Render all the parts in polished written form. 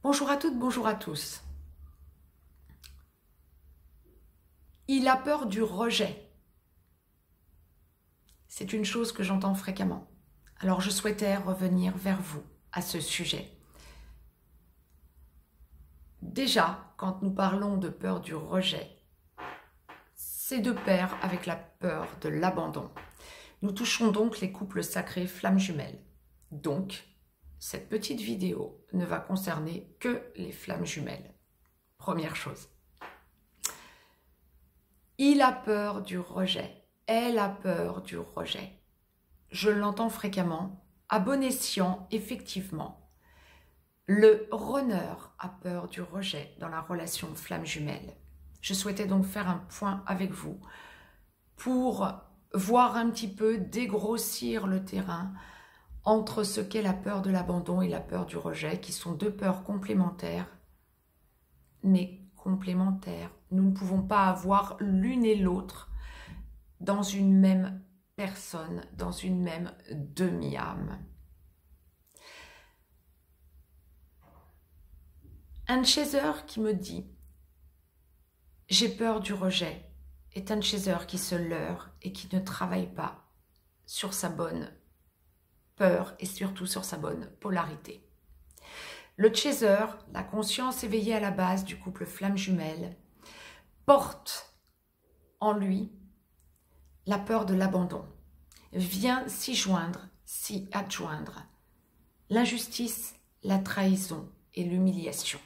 Bonjour à toutes, bonjour à tous. Il a peur du rejet. C'est une chose que j'entends fréquemment. Alors je souhaitais revenir vers vous à ce sujet. Déjà, quand nous parlons de peur du rejet, c'est de pair avec la peur de l'abandon. Nous touchons donc les couples sacrés flammes jumelles. Donc, cette petite vidéo ne va concerner que les flammes jumelles. Première chose. Il a peur du rejet. Elle a peur du rejet. Je l'entends fréquemment. À bon escient, effectivement, le runner a peur du rejet dans la relation flamme jumelle. Je souhaitais donc faire un point avec vous pour voir un petit peu, dégrossir le terrain entre ce qu'est la peur de l'abandon et la peur du rejet, qui sont deux peurs complémentaires, mais complémentaires. Nous ne pouvons pas avoir l'une et l'autre dans une même personne, dans une même demi-âme. Un chaser qui me dit « j'ai peur du rejet » est un chaser qui se leurre et qui ne travaille pas sur sa bonne peur et surtout sur sa bonne polarité. Le chaser, la conscience éveillée à la base du couple flamme jumelle, porte en lui la peur de l'abandon, vient s'y joindre, s'y adjoindre l'injustice, la trahison et l'humiliation.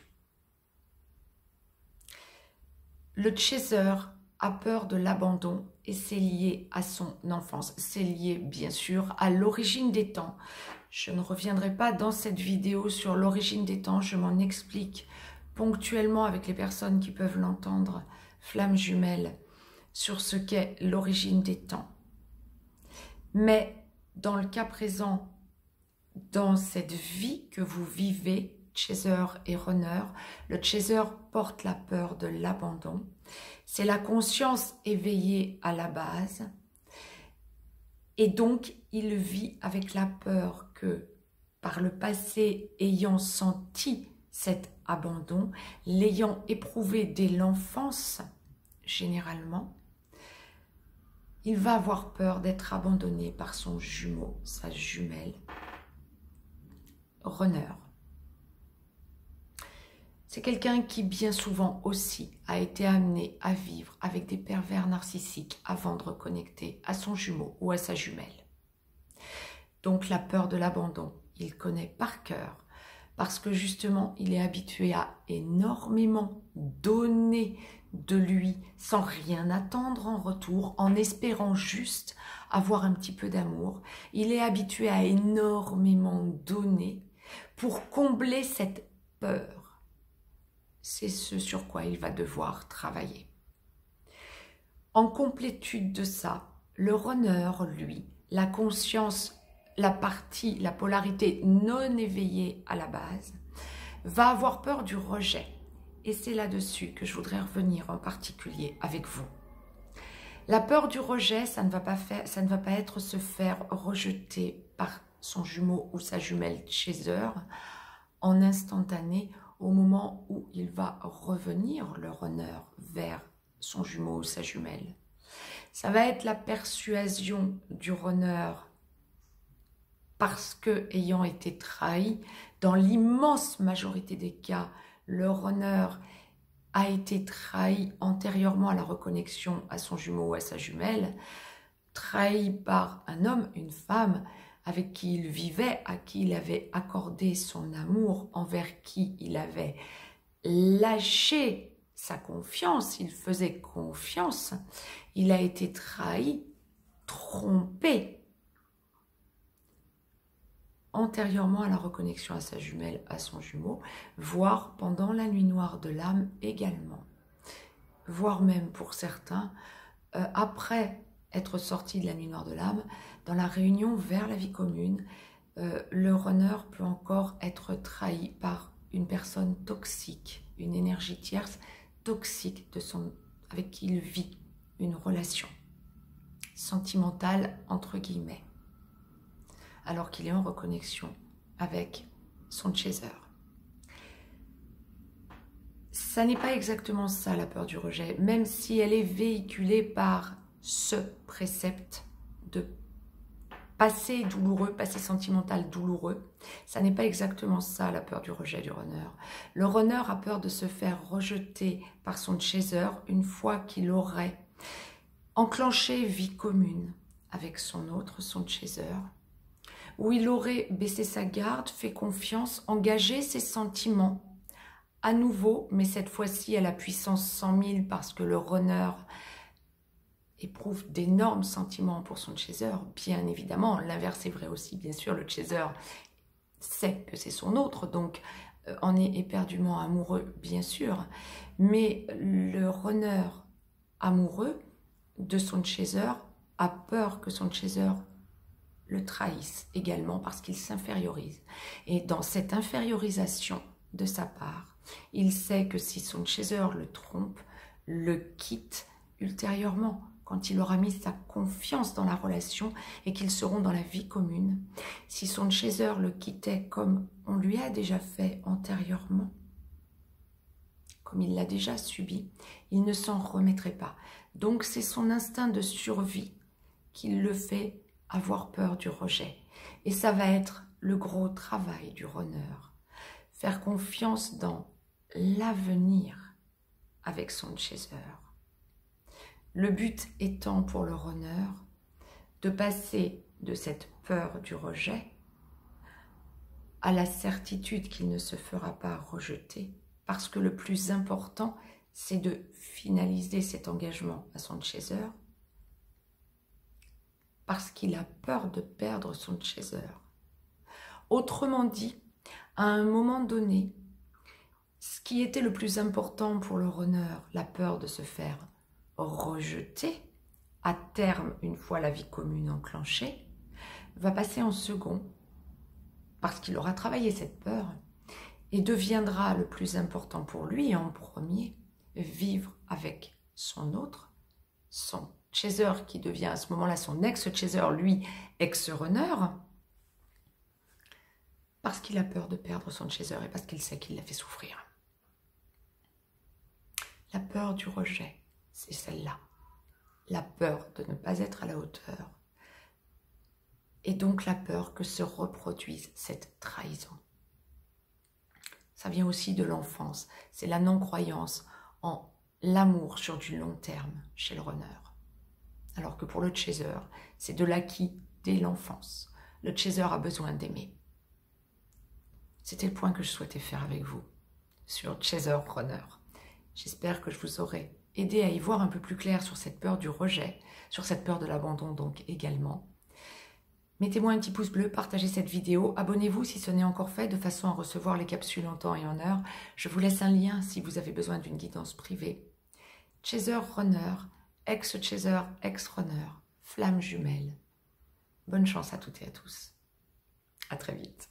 Le chaser a peur de l'abandon et c'est lié à son enfance. C'est lié bien sûr à l'origine des temps. Je ne reviendrai pas dans cette vidéo sur l'origine des temps, je m'en explique ponctuellement avec les personnes qui peuvent l'entendre, flammes jumelles, sur ce qu'est l'origine des temps. Mais dans le cas présent, dans cette vie que vous vivez, chaser et runner, le chaser porte la peur de l'abandon. C'est la conscience éveillée à la base. Et donc, il vit avec la peur que, par le passé, ayant senti cet abandon, l'ayant éprouvé dès l'enfance, généralement, il va avoir peur d'être abandonné par son jumeau, sa jumelle, runner. C'est quelqu'un qui bien souvent aussi a été amené à vivre avec des pervers narcissiques avant de reconnecter à son jumeau ou à sa jumelle. Donc la peur de l'abandon, il connaît par cœur parce que justement il est habitué à énormément donner de lui sans rien attendre en retour, en espérant juste avoir un petit peu d'amour. Il est habitué à énormément donner pour combler cette peur. C'est ce sur quoi il va devoir travailler. En complétude de ça, le runner, lui, la conscience, la partie, la polarité non éveillée à la base, va avoir peur du rejet. Et c'est là-dessus que je voudrais revenir en particulier avec vous. La peur du rejet, ça ne va pas être se faire rejeter par son jumeau ou sa jumelle chaser en instantané, au moment où il va revenir, le runner, vers son jumeau ou sa jumelle. Ça va être la persuasion du runner parce que, ayant été trahi, dans l'immense majorité des cas, le runner a été trahi antérieurement à la reconnexion à son jumeau ou à sa jumelle, trahi par un homme, une femme, avec qui il vivait, à qui il avait accordé son amour, envers qui il avait lâché sa confiance, il faisait confiance, il a été trahi, trompé, antérieurement à la reconnexion à sa jumelle, à son jumeau, voire pendant la nuit noire de l'âme également, voire même pour certains, après être sorti de la nuit noire de l'âme, dans la réunion vers la vie commune, le runner peut encore être trahi par une personne toxique, une énergie tierce toxique avec qui il vit une relation sentimentale entre guillemets, alors qu'il est en reconnexion avec son chaser. Ça n'est pas exactement ça la peur du rejet, même si elle est véhiculée par ce précepte de passé douloureux, passé sentimental douloureux. Ça n'est pas exactement ça la peur du rejet du runner. Le runner a peur de se faire rejeter par son chaser une fois qu'il aurait enclenché vie commune avec son autre, son chaser, où il aurait baissé sa garde, fait confiance, engagé ses sentiments à nouveau, mais cette fois-ci à la puissance 100 000 parce que le runner éprouve d'énormes sentiments pour son chaser, bien évidemment. L'inverse est vrai aussi, bien sûr, le chaser sait que c'est son autre, donc en est éperdument amoureux, bien sûr, mais le runner amoureux de son chaser a peur que son chaser le trahisse également parce qu'il s'infériorise. Et dans cette infériorisation de sa part, il sait que si son chaser le trompe, le quitte ultérieurement, quand il aura mis sa confiance dans la relation et qu'ils seront dans la vie commune, si son chaser le quittait comme on lui a déjà fait antérieurement, comme il l'a déjà subi, il ne s'en remettrait pas. Donc c'est son instinct de survie qui le fait avoir peur du rejet. Et ça va être le gros travail du runner. Faire confiance dans l'avenir avec son chaser. Le but étant pour le runner de passer de cette peur du rejet à la certitude qu'il ne se fera pas rejeter, parce que le plus important, c'est de finaliser cet engagement à son chaser, parce qu'il a peur de perdre son chaser. Autrement dit, à un moment donné, ce qui était le plus important pour le runner, la peur de se faire rejeter, à terme, une fois la vie commune enclenchée, va passer en second, parce qu'il aura travaillé cette peur, et deviendra le plus important pour lui en premier, vivre avec son autre, son chaser qui devient à ce moment-là son ex-chaser, lui ex-runner, parce qu'il a peur de perdre son chaser et parce qu'il sait qu'il l'a fait souffrir. La peur du rejet, c'est celle-là. La peur de ne pas être à la hauteur. Et donc la peur que se reproduise cette trahison. Ça vient aussi de l'enfance. C'est la non-croyance en l'amour sur du long terme chez le runner. Alors que pour le chaser, c'est de l'acquis dès l'enfance. Le chaser a besoin d'aimer. C'était le point que je souhaitais faire avec vous sur Chaser Runner. J'espère que je vous aurai aidé à y voir un peu plus clair sur cette peur du rejet, sur cette peur de l'abandon donc également. Mettez-moi un petit pouce bleu, partagez cette vidéo, abonnez-vous si ce n'est encore fait de façon à recevoir les capsules en temps et en heure. Je vous laisse un lien si vous avez besoin d'une guidance privée. Chaser Runner, ex-chaser, ex-runner, flamme jumelle. Bonne chance à toutes et à tous. À très vite.